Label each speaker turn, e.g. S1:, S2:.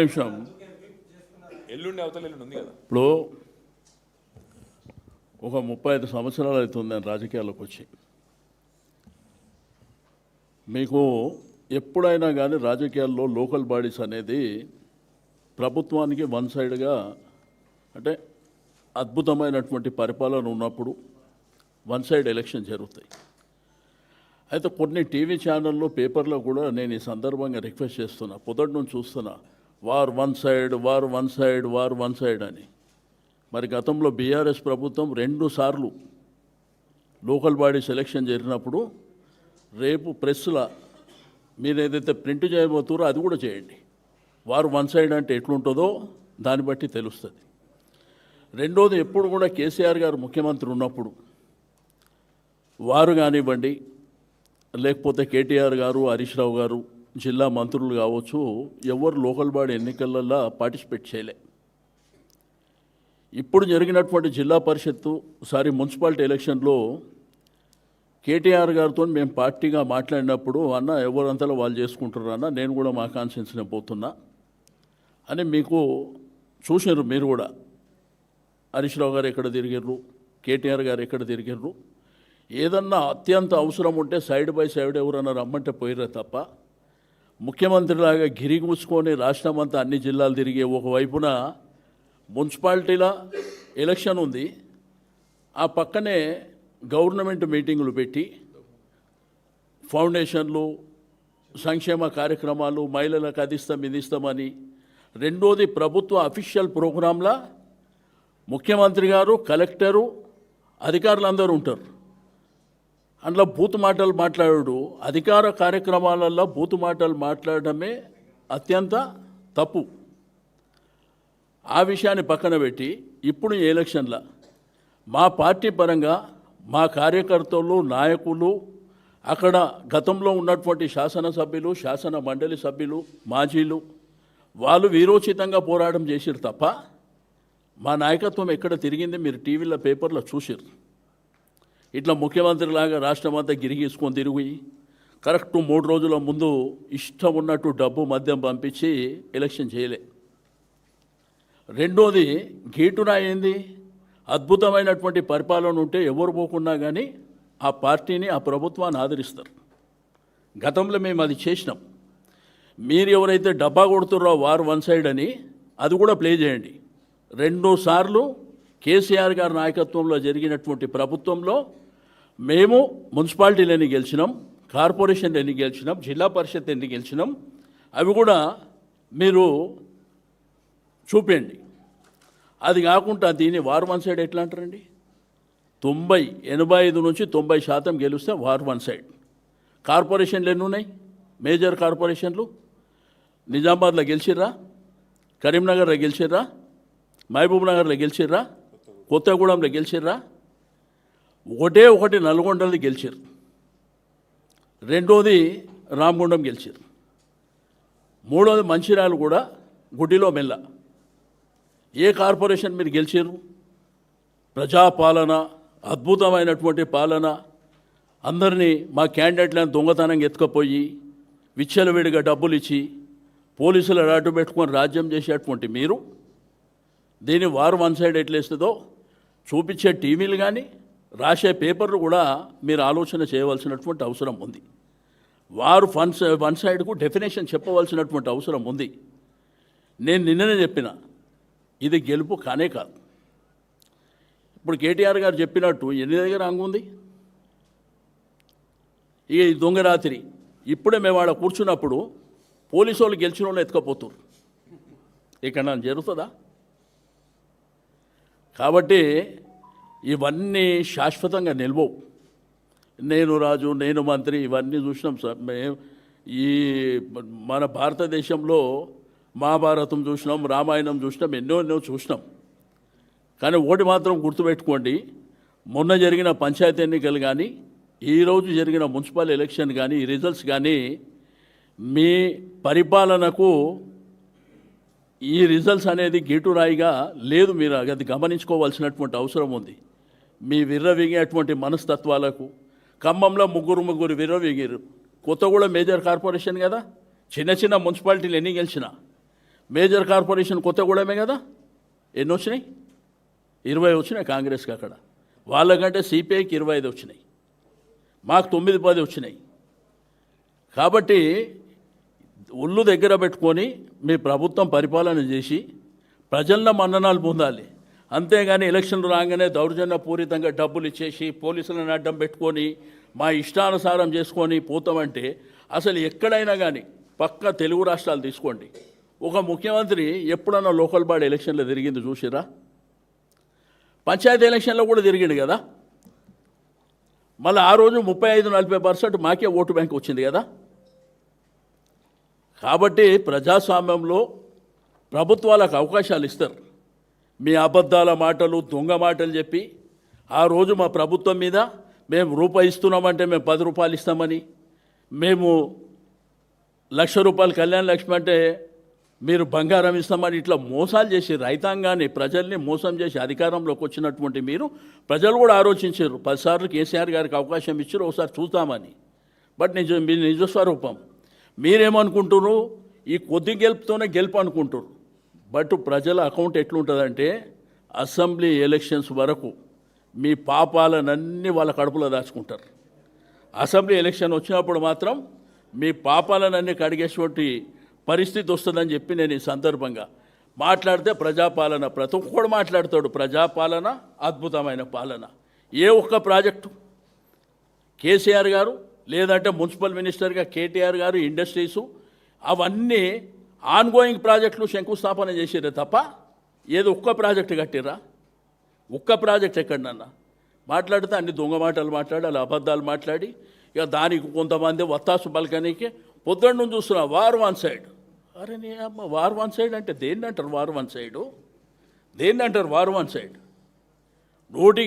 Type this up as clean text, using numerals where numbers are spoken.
S1: నిమిషం.
S2: ఎల్లుండి అవతల ఎల్లుండి ఉంది కదా.
S1: ఇప్పుడు ఒక 35 సంవత్సరాలు అవుతుంది నేను రాజకీయాల్లోకి వచ్చి. మీకు ఎప్పుడైనా కానీ రాజకీయాల్లో లోకల్ బాడీస్ అనేది ప్రభుత్వానికి వన్ సైడ్గా అంటే అద్భుతమైనటువంటి పరిపాలన ఉన్నప్పుడు వన్ సైడ్ ఎలక్షన్ జరుగుతాయి. అయితే కొన్ని టీవీ ఛానల్లో పేపర్లో కూడా నేను ఈ సందర్భంగా రిక్వెస్ట్ చేస్తున్నా, పొద్దుటి నుంచి చూస్తున్నా, war one side war one side war one side అని. మరి గతంలో బీఆర్ఎస్ ప్రభుత్వం 2 సార్లు లోకల్ బాడీస్ ఎలక్షన్ జరిగినప్పుడు రేపు ప్రెస్లో మీరు ఏదైతే ప్రింట్ చేయబోతారో అది కూడా చేయండి. వారు వన్ సైడ్ అంటే ఎట్లుంటుందో దాన్ని బట్టి తెలుస్తుంది. రెండోది, ఎప్పుడు కూడా కేసీఆర్ గారు ముఖ్యమంత్రి ఉన్నప్పుడు వారు కానివ్వండి, లేకపోతే కేటీఆర్ గారు, హరీష్ రావు గారు, జిల్లా మంత్రులు కావచ్చు, ఎవరు లోకల్ బాడీ ఎన్నికలలో పార్టిసిపేట్ చేయలే. ఇప్పుడు జరిగినటువంటి జిల్లా పరిషత్తు మున్సిపాలిటీ ఎలక్షన్లో కేటీఆర్ గారితో మేము పార్టీగా మాట్లాడినప్పుడు, అన్న ఎవరంతలో వాళ్ళు చేసుకుంటారు అన్న, నేను కూడా మా కాన్స్టిట్యున్సీనే పోతున్నా అని మీకు చూసినారు. మీరు కూడా హరీష్ రావు గారు ఎక్కడ తిరిగిర్రు, కేటీఆర్ గారు ఎక్కడ తిరిగిర్రు. ఏదన్నా అత్యంత అవసరం ఉంటే సైడ్ బై సైడ్ ఎవరన్నా రమ్మంటే పోయిర్రే తప్ప ముఖ్యమంత్రిలాగా గిరిగూసుకొని రాష్ట్రం అంతా అన్ని జిల్లాలు తిరిగే ఒకవైపున మున్సిపాలిటీల ఎలక్షన్ ఉంది, ఆ పక్కనే గవర్నమెంట్ మీటింగులు పెట్టి ఫౌండేషన్లు, సంక్షేమ కార్యక్రమాలు, మహిళలకు అది ఇస్తాం ఇది ఇస్తామని. రెండోది, ప్రభుత్వ అఫీషియల్ ప్రోగ్రాంలా ముఖ్యమంత్రి గారు, కలెక్టరు, అధికారులు అందరూ ఉంటారు. అందులో బూతు మాటలు మాట్లాడు, అధికార కార్యక్రమాలలో బూతు మాటలు మాట్లాడడమే అత్యంత తప్పు. ఆ విషయాన్ని పక్కన పెట్టి ఇప్పుడు ఈ ఎలక్షన్లో మా పార్టీ పరంగా మా కార్యకర్తలు, నాయకులు, అక్కడ గతంలో ఉన్నటువంటి శాసనసభ్యులు, శాసన మండలి సభ్యులు, మాజీలు, వాళ్ళు వీరోచితంగా పోరాటం చేసిరు తప్ప మా నాయకత్వం ఎక్కడ తిరిగింది మీరు టీవీలో పేపర్లో చూసిరు. ఇట్లా ముఖ్యమంత్రిలాగా రాష్ట్రం అంతా గిరిగీసుకొని తిరిగి కరెక్ట్ 3 రోజుల ముందు ఇష్టం ఉన్నట్టు డబ్బు మద్యం పంపించి ఎలక్షన్ చేయలే. రెండోది, గేటునా ఏంది, అద్భుతమైనటువంటి పరిపాలన ఉంటే ఎవరు పోకున్నా కానీ ఆ పార్టీని, ఆ ప్రభుత్వాన్ని ఆదరిస్తారు. గతంలో మేము అది చేసినాం. మీరు ఎవరైతే డబ్బా కొడుతున్నారో వారు వన్ సైడ్ అని అది కూడా ప్లే చేయండి. 2 సార్లు కేసీఆర్ గారి నాయకత్వంలో జరిగినటువంటి ప్రభుత్వంలో మేము మున్సిపాలిటీలు ఎన్ని గెలిచినాం, కార్పొరేషన్లు ఎన్ని గెలిచినాం, జిల్లా పరిషత్ ఎన్ని గెలిచినాం, అవి కూడా మీరు చూపండి. అది కాకుండా దీన్ని వార్ వన్ సైడ్ ఎట్లా అంటారండి? 85 నుంచి 90% గెలిస్తే వార్ వన్ సైడ్. కార్పొరేషన్లు ఎన్ని ఉన్నాయి? మేజర్ కార్పొరేషన్లు నిజామాబాద్లో గెలిచిర్రా, కరీంనగర్లో గెలిచిర్రా, మహబూబ్ నగర్లో గెలిచిర్రా, కొత్తగూడెంలో గెలిచిర్రా, ఒకటి నల్గొండలో గెలిచిర్రు. రెండోది రామగుండం గెలిచిర్రు. మూడోది మంచిర్యాల కూడా గుడిలో మెల్ల. ఏ కార్పొరేషన్ మీరు గెలిచిర్రు? ప్రజాపాలన, అద్భుతమైనటువంటి పాలన, అందరినీ మా క్యాండిడేట్లను దొంగతనంగా ఎత్తుకపోయి విచ్చలవిడిగా డబ్బులు ఇచ్చి పోలీసులు అడ్డు పెట్టుకొని రాజ్యం చేసేటువంటి మీరు దీన్ని వారు వన్ సైడ్ ఎట్లేస్తుందో చూపించే టీవీలు కానీ రాసే పేపర్లు కూడా మీరు ఆలోచన చేయవలసినటువంటి అవసరం ఉంది. వారు వన్ సైడ్కు డెఫినేషన్ చెప్పవలసినటువంటి అవసరం ఉంది. నేను నిన్ననే చెప్పిన, ఇది గెలుపు కానే కాదు. ఇప్పుడు కేటీఆర్ గారు చెప్పినట్టు ఎన్ని దగ్గర అంగుంది ఇక ఈ దొంగ రాత్రి. ఇప్పుడే మేము ఆడ కూర్చున్నప్పుడు పోలీసు వాళ్ళు గెలిచిన వాళ్ళు ఎత్తుకపోతున్నారు. ఇక్కడ నాకు జరుగుతుందా? కాబట్టి ఇవన్నీ శాశ్వతంగా నిల్వవు. నేను రాజు, నేను మంత్రి, ఇవన్నీ చూసినాం సార్. ఈ మన భారతదేశంలో మహాభారతం చూసినాం, రామాయణం చూసినాం, ఎన్నో చూసినాం. కానీ ఒకటి మాత్రం గుర్తుపెట్టుకోండి, మొన్న జరిగిన పంచాయతీ ఎన్నికలు కానీ, ఈరోజు జరిగిన మున్సిపల్ ఎలక్షన్ కానీ, ఈ రిజల్ట్స్ కానీ మీ పరిపాలనకు ఈ రిజల్ట్స్ అనేది గీటురాయిగా లేదు. మీరు అది గమనించుకోవాల్సినటువంటి అవసరం ఉంది. మీ విర్రవీగేటువంటి మనస్తత్వాలకు ఖమ్మంలో ముగ్గురు విర్రవీగారు. కొత్తగూడెం మేజర్ కార్పొరేషన్ కదా, చిన్న మున్సిపాలిటీలు ఎన్ని గెలిచినా మేజర్ కార్పొరేషన్ కొత్తగూడెమే కదా, ఎన్ని వచ్చినాయి? 20 వచ్చినాయి కాంగ్రెస్కి అక్కడ. వాళ్ళకంటే సిపిఐకి 25 వచ్చినాయి, మాకు 9-10 వచ్చినాయి. కాబట్టి ఒళ్ళు దగ్గర పెట్టుకొని మీ ప్రభుత్వం పరిపాలన చేసి ప్రజల మన్ననాలు పొందాలి. అంతేగాని ఎలక్షన్లు రాగానే దౌర్జన్యపూరితంగా డబ్బులు ఇచ్చేసి పోలీసులను అడ్డం పెట్టుకొని మా ఇష్టానుసారం చేసుకొని పోతామంటే అసలు ఎక్కడైనా కానీ పక్క తెలుగు రాష్ట్రాలు తీసుకోండి, ఒక ముఖ్యమంత్రి ఎప్పుడన్నా లోకల్ బాడీ ఎలక్షన్లో తిరిగింది చూసిరా? పంచాయతీ ఎలక్షన్లో కూడా తిరిగిండు కదా. మళ్ళీ ఆ రోజు 35-40% మాకే ఓటు బ్యాంక్ వచ్చింది కదా. కాబట్టి ప్రజాస్వామ్యంలో ప్రభుత్వాలకు అవకాశాలు ఇస్తారు. మీ అబద్ధాల మాటలు, దొంగ మాటలు చెప్పి ఆ రోజు మా ప్రభుత్వం మీద మేము రూపాయి ఇస్తున్నామంటే మేము 10 రూపాయలు ఇస్తామని, మేము ₹1,00,000 కళ్యాణ లక్ష్మి అంటే మీరు బంగారం ఇస్తామని ఇట్లా మోసాలు చేసి రైతాంగాన్ని, ప్రజల్ని మోసం చేసి అధికారంలోకి వచ్చినటువంటి మీరు, ప్రజలు కూడా ఆలోచించారు. 10 సార్లు కేసీఆర్ గారికి అవకాశం ఇచ్చారు, ఒకసారి చూద్దామని. బట్ మీ నిజస్వరూపం మీరేమనుకుంటున్నారు? ఈ కొద్ది గెలుపుతోనే గెలుపు అనుకుంటారు. బట్ ప్రజల అకౌంట్ ఎట్లుంటుందంటే అసెంబ్లీ ఎలక్షన్స్ వరకు మీ పాపాలనన్నీ వాళ్ళ కడుపులో దాచుకుంటారు. అసెంబ్లీ ఎలక్షన్ వచ్చినప్పుడు మాత్రం మీ పాపాలనన్నీ కడిగేటువంటి పరిస్థితి వస్తుందని చెప్పి నేను ఈ సందర్భంగా మాట్లాడితే, ప్రజాపాలన ప్రతి ఒక్కడు మాట్లాడతాడు. ప్రజాపాలన అద్భుతమైన పాలన. ఏ ఒక్క ప్రాజెక్టు కేసీఆర్ గారు, లేదంటే మున్సిపల్ మినిస్టర్గా కేటీఆర్ గారు, ఇండస్ట్రీసు అవన్నీ ఆన్గోయింగ్ ప్రాజెక్టులు శంకుస్థాపన చేసిరే తప్ప ఏదో ఒక్క ప్రాజెక్టు కట్టిరా? ఒక్క ప్రాజెక్ట్ ఎక్కడన్నా మాట్లాడితే అన్ని దొంగ మాటలు మాట్లాడి, అలా అబద్ధాలు మాట్లాడి, ఇక దానికి కొంతమంది వత్తాసు పలకనీకి పొద్దున్న నుంచి చూస్తున్నా వార్ వన్ సైడ్. అరే నీ అమ్మ, వార్ వన్ సైడ్ అంటే దేన్ని అంటారు? వార్ వన్ సైడు దేన్ని అంటారు? War one side 100కి